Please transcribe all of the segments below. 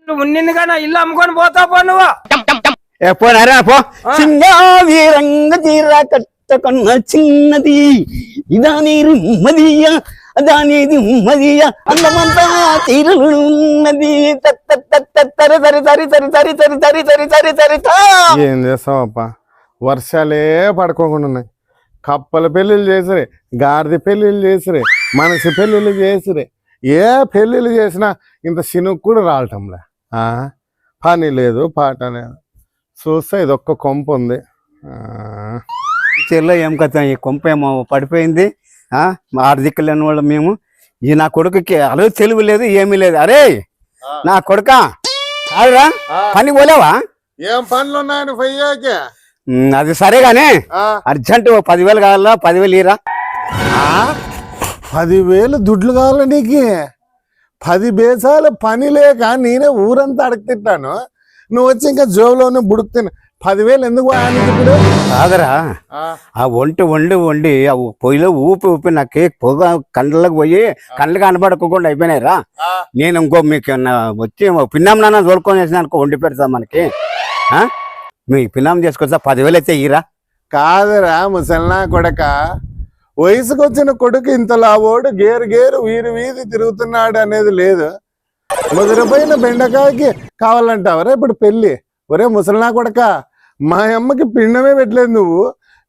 నువ్వు ఉన్నింది కానీ ఇల్లు అమ్ముకొని పోతావు పో నువ్వు. పోనారా పో. సింగావి రంగ తీర కట్టకొన్న చిన్నది ఇదాని మదియ దానిది మదియ అందమంతా తీరున్నది. ఏం చేస్తావప్ప, వర్షాలే పడుకోకుండా ఉన్నాయి. కప్పల పెళ్ళిళ్ళు చేసిరే, గాడిద పెళ్ళిళ్ళు చేసిరే, మనిషి పెళ్ళిళ్ళు చేసిరే. ఏ పెళ్ళిళ్ళు చేసినా ఇంత సినుకు కూడా రావటంలే. పని లేదు పాట లేదు. చూస్తే ఇది ఒక్క కొంప ఉంది. చెల్లో ఏం కథ, ఈ కొంప ఏమో పడిపోయింది. ఆర్థిక లేని వాళ్ళు మేము. ఈ నా కొడుకుకి అలా తెలివి లేదు, ఏమీ లేదు. అరే నా కొడుక కాదురా, పని పోలేవా? ఏం పనులు ఉన్నాయని పోయాకే? అది సరేగానే అర్జెంట్ 10,000 కావాలా? 10,000 ఇరా. 10,000 దుడ్లు కావాలి నీకు? 10 బేసాలు పని లేక నేనే ఊరంతా అడుగుతింటాను. నువ్వు వచ్చి ఇంకా జోబులోనే బుడుకుతాను. 10,000 ఎందుకు ఇప్పుడు? కాదరా, ఆ వండి ఆ పొయ్యిలో ఊపి నాకు పొగ కండ్లకు పోయి కండ్లు కనబడకుండా అయిపోయినాయిరా. నేను ఇంకో మీకు వచ్చి పిన్నాం నాన్న తోలుకొని వేసిన అనుకో వండి పెడతా మనకి. మీ పిన్నాం చేసుకొచ్చా 10,000 అయితే ఇరా. కాదురా ముసల్నా కొడక, వయసుకు వచ్చిన కొడుకు ఇంతలా ఓడు గేరు వీధి తిరుగుతున్నాడు అనేది లేదు. ముదిరిపోయిన బెండకాయకి కావాలంటావరా ఇప్పుడు పెళ్లి? ఒరే ముసల్నా కొడక, మా అమ్మకి పిండమే పెట్టలేదు, నువ్వు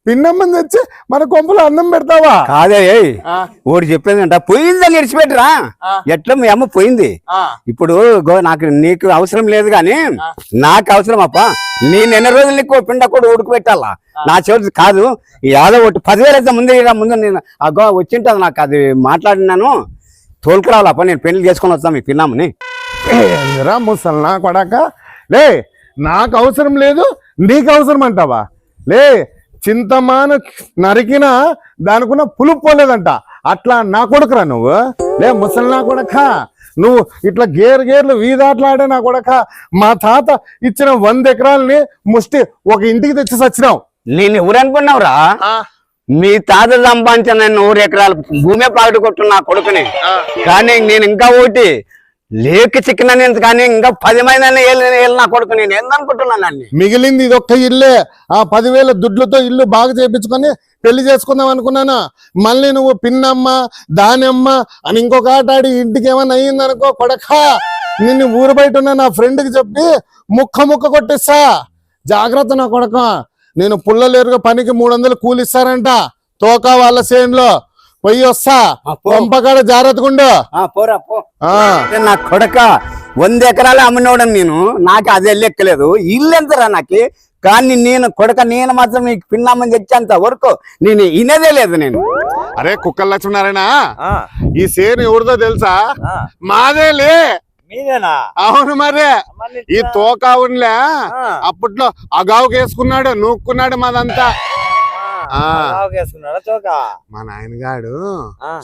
పిండమ్మని తెచ్చి మన కొంపలో అన్నం పెడతావా? కాదే ఓడి చెప్పేదంట, పోయిందని విడిచిపెట్టరా. ఎట్లా మీ అమ్మ పోయింది. ఇప్పుడు నీకు అవసరం లేదు కానీ నాకు అవసరం అప్ప. నేను ఎన్ని రోజులు నీకు పిండ కూడా ఉడుకు పెట్టాలా? నా చెవి కాదు. యాదో ఒకటి 10,000 అయితే ముందు నేను వచ్చింటది. నాకు అది మాట్లాడినాను, తోలుకురావాలప్ప. నేను పెళ్లి చేసుకొని వస్తాను మీ పిల్లమ్మని. ముసల్నా కొడక, లే నాకు అవసరం లేదు నీకు అవసరం అంటావా? లే చింతమాన నరికినా దానికున్న పులుపు పోలేదంట. అట్లా నా కొడుకురా నువ్వు. లే ముసల్నా కొడక, నువ్వు ఇట్లా గేర్లు వీధాట్లాడే నా కొడక. మా తాత ఇచ్చిన 100 ఎకరాలని ముష్టి ఒక ఇంటికి తెచ్చి సచ్చినావు. నేను ఎవరు అనుకున్నావురా? మీ తాత సంపాదించిన 100 ఎకరాల భూమే పాటు కొట్టు నా కొడుకుని. కానీ నేను ఇంకా ఒకటి లేక చిక్కిన కానీ ఇంకా 10 మంది నా కొడుకు. నేను ఏందనుకుంటున్నాను అన్ని మిగిలింది ఇదొక్క ఇల్లే. ఆ 10,000 దుడ్లతో ఇల్లు బాగా చేయించుకొని పెళ్లి చేసుకుందాం అనుకున్నాను. మళ్ళీ నువ్వు పిన్నమ్మ దానమ్మ అని ఇంకొక ఆట ఆడి ఇంటికి ఏమన్నా అయ్యిందనుకో కొడక, నిన్ను ఊరు బయట ఉన్న నా ఫ్రెండ్కి చెప్పి ముక్క కొట్టిస్తా. జాగ్రత్త నా కొడక. నేను పుల్లలేరుగా పనికి 300 కూలిస్తారంట తోక వాళ్ళ సేన్లో. పోయి వస్తా, పంపకాడ జాగ్రత్తగా ఉండు. నా కొడక 100 ఎకరాలు అమ్మినోడని నేను. నాకు అదే లెక్కలేదు. ఇల్లు ఎంతరా నాకు? కానీ నేను కొడక, నేను మాత్రం నీకు పిన్నామని తెచ్చేంత వరకు నేను ఇనేదే లేదు. నేను అరే కుక్కల లక్ష్మీనారాయణ, ఈ సేను ఎవరిదో తెలుసా? మాదేలే. మీదేనా? అవును మరే. ఈ తోక ఉన్నలే అప్పట్లో అగావుకి వేసుకున్నాడు, నూక్కున్నాడు మాదంతా. మా నాయనగాడు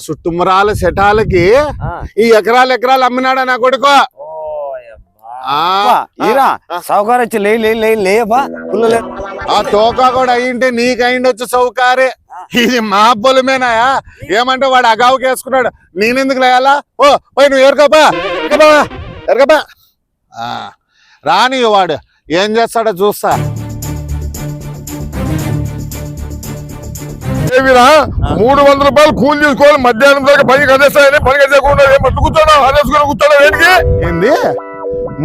చుట్టుమురాల శటాలకి ఈ ఎకరాలు అమ్మినాడు నా కొడుకు. సౌకర్యం వచ్చి ఆ తోక కూడా అయ్యింటే నీకు అయిండొచ్చు సౌకారే. ఇది మా పొలమేనాయా? ఏమంటే వాడు అగావుకి వేసుకున్నాడు, నేనెందుకు లేయాలా? ఓ పోయి నువ్వు ఎరకబా రాని. వాడు ఏం చేస్తాడో చూస్తా. 300 రూపాయలు కూలి తీసుకోవాలి. మధ్యాహ్నం దాకా పని కదేస్తాయని పని కదేయకుండా కూర్చోడం ఏంటి? ఏంది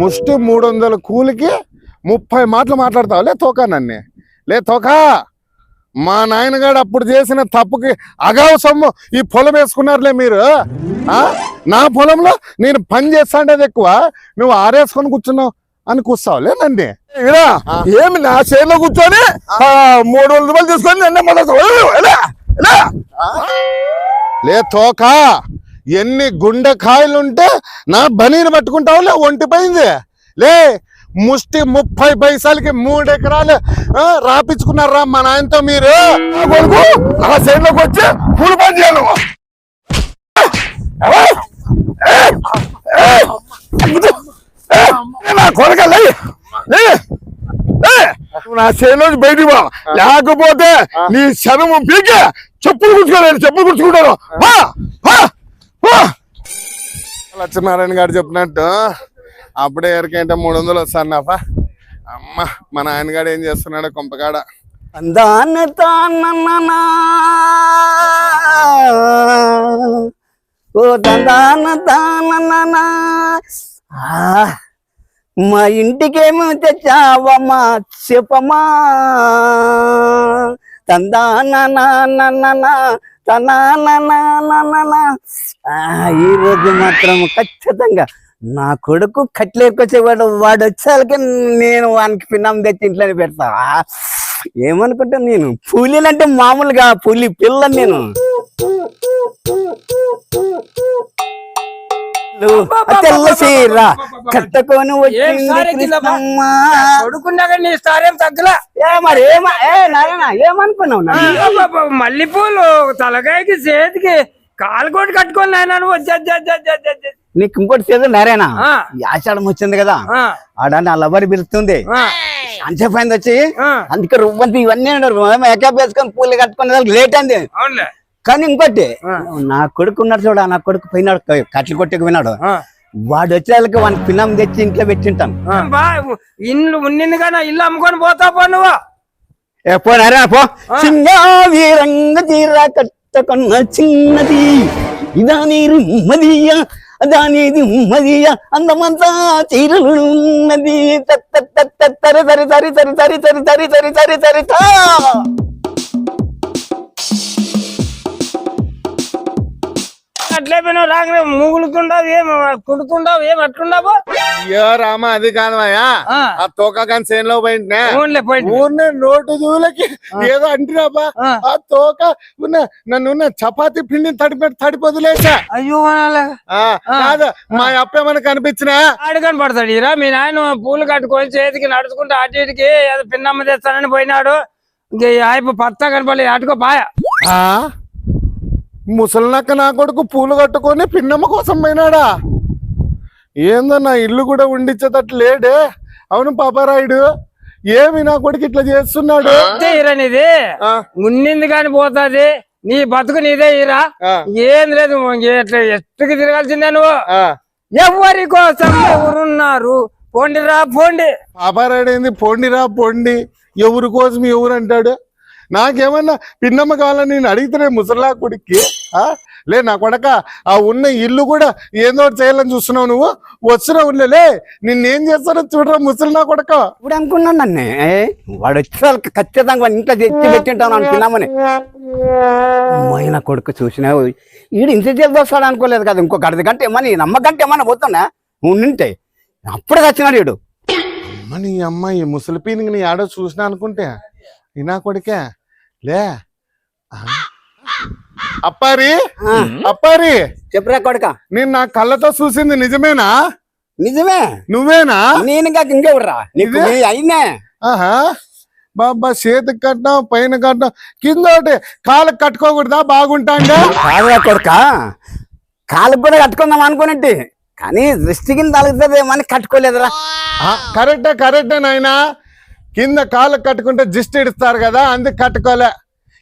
ముష్టి 300 కూలికి 30 మాటలు మాట్లాడతావు? లే తోక నన్ను. లే తోక, మా నాయనగాడు అప్పుడు చేసిన తప్పుకి అగావు సొమ్ము ఈ పొలం వేసుకున్నారులే మీరు. నా పొలంలో నేను పని చేస్తా అంటే ఎక్కువ, నువ్వు ఆరేసుకొని కూర్చున్నావు అని కూర్చావులే నన్ను. ఏమి నా చేతిలో కూర్చొని 300 రూపాయలు తీసుకొని లే తోక, ఎన్ని గుండెకాయలుంటే నా బనీని పట్టుకుంటావులే ఒంటిపోయింది. లే ముష్టి 30 పైసలకి 3 ఎకరాలు రాపించుకున్నారా మా నాయనతో మీరు. కొడుకు నా చేతిలోకి వచ్చి కూలి పని చేయాలి. నా కొడుక నా చేతిలో బయటికి పో, లేకపోతే నీ శరము పీకే చెప్పులు గుర్చుకుంటాను. లక్ష్మీనారాయణ గారు చెప్పినట్టు అప్పుడే ఎవరికంటే 300 వస్తానప్ప. అమ్మ మా నాయనగాడు ఏం చేస్తున్నాడు కొంపకాడ. తందాన తాననా ఓ తందాన తాననా మా ఇంటికేమో తెచ్చావమ్మా చెప్పమా తందానా తనానా ఈ రోజు మాత్రం ఖచ్చితంగా నా కొడుకు కట్లేకొచ్చేవాడు. వాడు వచ్చేసరికి నేను వానికి పిన్నం తెచ్చి ఇంట్లోనే పెడతా. ఏమనుకుంటా నేను పులినంటే మామూలుగా పులి పిల్ల నేను. తెల్ల చీర కట్టుకొని వచ్చింది కొడుకున్నాక నీ సారేం తగ్గలా. మరి నారాయణ ఏమనుకున్నావు? మల్లెపూలు తలకాయకి చేతికి కాలుకోటి కట్టుకొని నాయన నువ్వు. నీకు ఇంకోటి చేద్దాం నారాయణ, ఆషాఢం వచ్చింది కదా, ఆడ నా లవర్ పిలుస్తుంది. అంచెపోయింది వచ్చి అందుకే రువ్వంతి ఇవన్నీ మేకప్ వేసుకొని పూలు కట్టుకునే లేట్ అయింది. కానీ ఇంకోటి నా కొడుకు ఉన్నాడు చూడ, నా కొడుకు పోయినాడు కట్లు కొట్టుకు పోయినాడు. వాడు వచ్చేళ్ళకి వానికి పిల్లం తెచ్చి ఇంట్లో పెట్టింటాను. ఇల్లు ఉన్నింది కానీ ఇల్లు అమ్ముకొని పోతా పో నువ్వు. పో నారాయణ పో. సింగావి రంగ తీర కట్టుకున్న చిన్నది ఇదాని మదియ దానిది మదియ అందమంతా చీరలు ఉన్నది తరి తరి తరి తరి తరి తరి తరి తరి తరి తరి తా. అట్లే పోయినా రాగానే మూగులుతుండవు ఏం కుడుతుండవు ఏం అట్లుండవు. అయ్యో రామ అది కాదమయ్యా, ఆ తోక కానీ చేనులో పోయింటే పోయింది ఊరినే నోటు దూలకి ఏదో అంటున్నాబా. ఆ తోక నన్ను చపాతీ పిండిని తడిపొదిలేసా. అయ్యో కాదు మా అప్పేమని కనిపించినా ఆడు కనపడతాడు. ఇరా మీ నాయన పూలు కట్టుకొని చేతికి నడుచుకుంటూ అటు ఇటుకి ఏదో పిన్నమ్మ తెస్తానని పోయినాడు. ఇంక ఆయప పత్తా కనపడలేదు అటుకో పాయ. ముసలినక్క నా కొడుకు పూలు కట్టుకొని పిన్నమ్మ కోసం పోయినాడా? ఏందో నా ఇల్లు కూడా ఉండిచ్చేటట్టు లేడే. అవును పాపారాయుడు, ఏమి నా కొడుకు ఇట్లా చేస్తున్నాడు? ఇరనిది ఉన్నింది కాని పోతాది, నీ బతుకు నీదే ఇరా. ఏం లేదు ఎట్లా ఎట్టుకు తిరగాల్సిందే నువ్వు. ఎవరి కోసం ఎవరున్నారు పోండిరా పోండి. పాపారాయుడు ఏంది పోండిరా పోండి, ఎవరి కోసం ఎవరు అంటాడు? నాకేమన్నా పిన్నమ్మ కావాలని నేను అడిగితే ముసలిలా కొడుక్కి లే నా కొడక, ఆ ఉన్న ఇల్లు కూడా ఏదో చేయాలని చూస్తున్నావు నువ్వు. వచ్చిన ఊళ్ళే నిన్నేం చేస్తారో చూడరా ముసలి నా కొడక. ఇప్పుడు అనుకున్నాను నన్ను వాడు వచ్చే ఖచ్చితంగా ఇంట్లో తెచ్చి పెట్టింటాను అనుకున్నామని. నా కొడుకు చూసినా ఈడు ఇంత చేసి వస్తాడు అనుకోలేదు కదా. ఇంకొక అర్ధ గంట ఏమని నమ్మకంటే ఏమన్నా పోతున్నా ఉండింటే అప్పుడే వచ్చినాడు ఈడు. అమ్మ నీ అమ్మ ఈ ముసలి పీనికి నీ ఆడో చూసినా అనుకుంటే ఈ నా కొడుకే లే. అప్పారి అప్పారి చెప్పురా కొడుక, నేను నా కళ్ళతో చూసింది నిజమేనా? నిజమే. నువ్వేనా? నేను కాక ఇంకెవడరా నీకు అయినా? ఆహా బాబా చేతికి కట్టినావు పైన కట్టినావు కింద ఒకటి కాళ్ళకి కట్టుకోకూడదా? బాగుంటాండే కాదురా కొడుక, కాళ్ళకు కూడా కట్టుకుందాం అనుకున్నట్టు కానీ దృష్టి కింద తలుగుతుందేమని కట్టుకోలేదురా. కరెక్టే కరెక్టే నాయనా, కింద కాళ్ళకు కట్టుకుంటే జిస్ట్ ఇడుస్తారు కదా అందుకు కట్టుకోలే.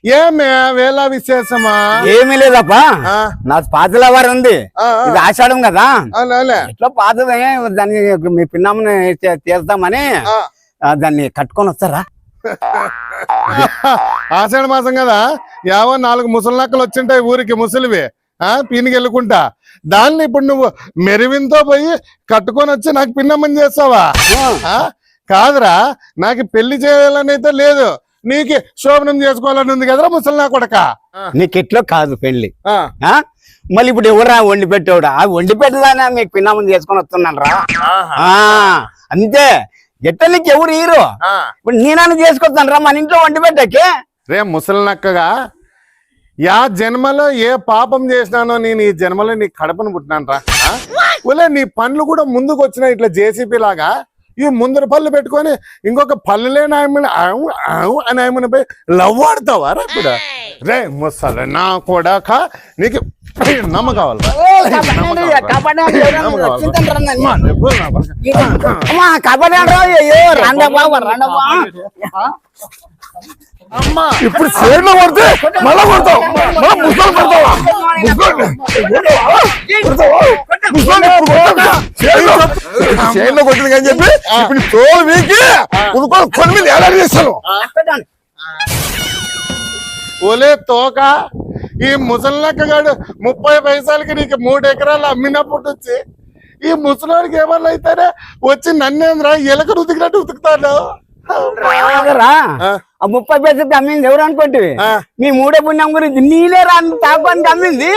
ఏమే వేళ విశేషమా? ఏమీ లేదప్పా, నా పాతల వారు ఉంది, ఇది ఆషాఢం కదా, ఎట్లా పాతదే దాన్ని మీ పిన్నమ్మని తీస్తామని దాన్ని కట్టుకొని వస్తారా. ఆషాఢ మాసం కదా, 4 ముసలి నక్కలు వచ్చింటాయి ఊరికి ముసలివి పీనికి వెళ్ళుకుంటా. దాన్ని ఇప్పుడు నువ్వు మెరువింతో పోయి కట్టుకొని వచ్చి నాకు పిన్నమ్మని చేస్తావా? కాదురా, నాకు పెళ్లి చేయాలని అయితే లేదు, నీకు శోభనం చేసుకోవాలని ఉంది కదరా ముసలి నా కొడక. నీకెట్లో కాదు పెళ్లి, మళ్ళీ ఇప్పుడు ఎవరా వండి పెట్టేవాడు? ఆ వండి పెట్టదానే మీకు పిన్నమ్మని చేసుకొని వస్తున్నాను రా. అంతే, ఎట్ట నీకు ఎవరు హీరో? ఇప్పుడు నేనన్నా చేసుకొస్తాను రా మన ఇంట్లో వండి పెట్టకే. రే ముసలి నక్కగా, యా జన్మలో ఏ పాపం చేసినానో నేను ఈ జన్మలో నీ కడపను పుట్టినాను రా. నీ పండ్లు కూడా ముందుకు వచ్చినాయి ఇట్లా జేసీపీ లాగా. ఈ ముందర పళ్ళు పెట్టుకొని ఇంకొక పళ్ళులే నాయమని అని ఆయమని పోయి లవ్ ఆడతావా రా ఇప్పుడు? రే ముసలి నా కొడక, నీకు నమ్మ కావాలి. కబడ్డీ అమ్మా ఇప్పుడు చేతిలో కొడితే మళ్ళా కొడతావు మళ్ళా ముసలు కొడతావా చేతిలో కొట్టింది అని చెప్పి ఇప్పుడు తోలు వీకి కొన్ని మీద ఎలా చేస్తాను ఓలే తోక ఈ ముసలినక్కగాడు 30 పైసలకి నీకు 3 ఎకరాలు అమ్మినప్పుడు వచ్చి ఈ ముసలివాడికి ఏమన్నా అయితేనే వచ్చి నన్నేంద్రా ఎలకను ఉతికినట్టు ఉతుకుతాడు. రా ఆ 30 పైసలకి అమ్మింది ఎవరు అనుకోండి మీ మూడే పుణ్యం గురించి నీలే రాని తాపానికి అమ్మింది.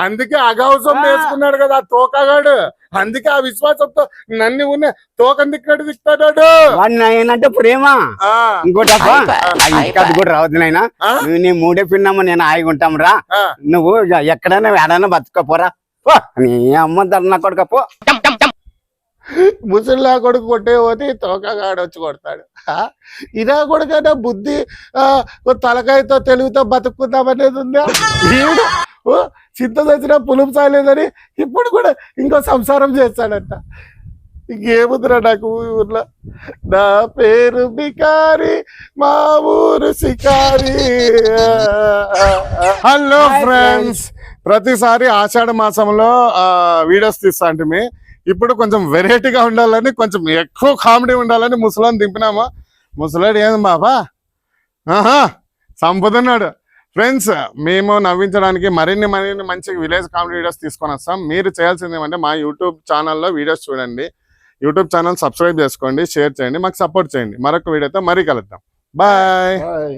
అందుకే అగౌసం వేసుకున్నాడు కదా ఆ తోకగాడు. అందుకే ఆ విశ్వాసంతో నన్ను ఉన్న తోకని దిక్కినట్టు దిక్కుతాడు. వాడిని ఏంటంటే ప్రేమ. ఇంకోటి అది కూడా రావద్దు నాయనా. నీ మూడే పిన్నమ్మ నేను హాయిగా ఉంటాం రా. నువ్వు ఎక్కడైనా ఏడైనా బతుకపోరా. నీ అమ్మ ధర్నా కొడుకపో. ముసలిలా కొడుకు కొట్టే పోతే తోకగాడు వచ్చి కొడతాడు. ఇదా కొడుకైనా బుద్ధి తలకాయతో తెలుగుతో బతుకుతామనేది ఉందా? చింత తెచ్చిన పులుపు సాలేదని ఇప్పుడు కూడా ఇంకో సంసారం చేస్తాడంట. ఇంకేముందిరా నాకు ఊర్లో. నా పేరు బికారి మా ఊరు శికారి. హలో ఫ్రెండ్స్, ప్రతిసారి ఆషాఢ మాసంలో వీడియోస్ తీస్తా అంటే ఇప్పుడు కొంచెం వెరైటీగా ఉండాలని కొంచెం ఎక్కువ కామెడీ ఉండాలని ముసలాన్ని దింపినామా. ముసలాడు ఏంది బాబా సంపదన్నాడు. ఫ్రెండ్స్, మేము నవ్వించడానికి మరిన్ని మంచి విలేజ్ కామెడీ వీడియోస్ తీసుకొని వస్తాం. మీరు చేయాల్సింది ఏమంటే మా యూట్యూబ్ ఛానల్లో వీడియోస్ చూడండి, యూట్యూబ్ ఛానల్ సబ్స్క్రైబ్ చేసుకోండి, షేర్ చేయండి, మాకు సపోర్ట్ చేయండి. మరొక వీడియోతో మరీ కలుద్దాం. బాయ్.